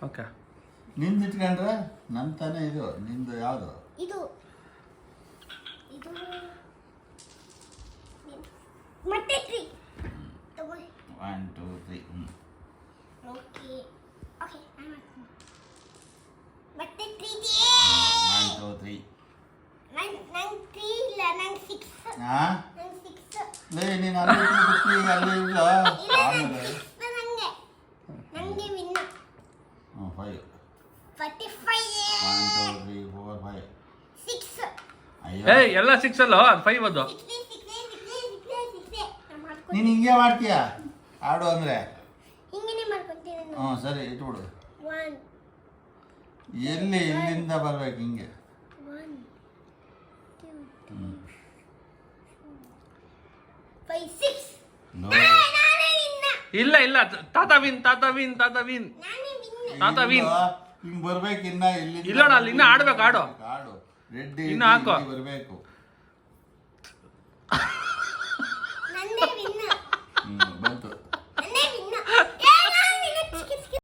Okay. ನಿಂದು ಇಟ್ಕೊಂಡ್ರೆ ನನ್ನ ತಾನೇ ಇದು. ನಿಂದು ಯಾವುದು? ಇದು ಇದು ಮತ್ತೆ 3 ತಗೊಳ್ಳಿ. 1 2 3. ಓಕೆ ಓಕೆ ಮತ್ತೆ 3 1 2 3. ನಂಗೆ 3 ಇಲ್ಲ, ನಂಗೆ 6. ಹಾಂ ನಂಗೆ 6. ಲೇ ನೀನು ಅಲ್ಲಿ ಬಿಟ್ಟು ಈಗ ಅಲ್ಲಿ ಇಲ್ಲ ಆಮೇಲೆ ನಂಗೆ ವಿನ್. 5 45 1 2 3 4 5 6. ಅಯ್ಯೋ ಎಲ್ಲ 6 ಅಲ್ಲ, ಅದು 5 ಅದು. ನೀನು ಹಿಂಗೆ ಮಾಡ್ತೀಯ ಆಡು ಅಂದರೆ? ಹಿಂಗೇನೆ ಮಾಡ್ಕೊಂತೀನಿ ನಾನು. ಹ್ಞೂ ಸರಿ ಇಟ್ಬಿಡು. 1 ಎಲ್ಲಿ ಇಲ್ಲಿಂದ ಬರ್ಬೇಕು ಹಿಂಗೆ. 1 2 5 6. ನೋ ನಾನೇ ವಿನ್. ಇಲ್ಲ ಇಲ್ಲ, ತಾತ ವಿನ್. ನಾನೇ ವಿನ್. ತಾತ ವಿನ್. ಹಿಂಗೆ ಬರ್ಬೇಕು ಇನ್ನ ಇಲ್ಲಿಂದ. ಇಲ್ಲ ಅಣ್ಣ, ಅಲ್ಲಿ ಇನ್ನ ಆಡ್ಬೇಕು, ಆಡು. ಆಡು ರೆಡ್ಡಿ ಇನ್ನು ಹಾಕು. ಬರಬೇಕು. ನಂದೇ ವಿನ್.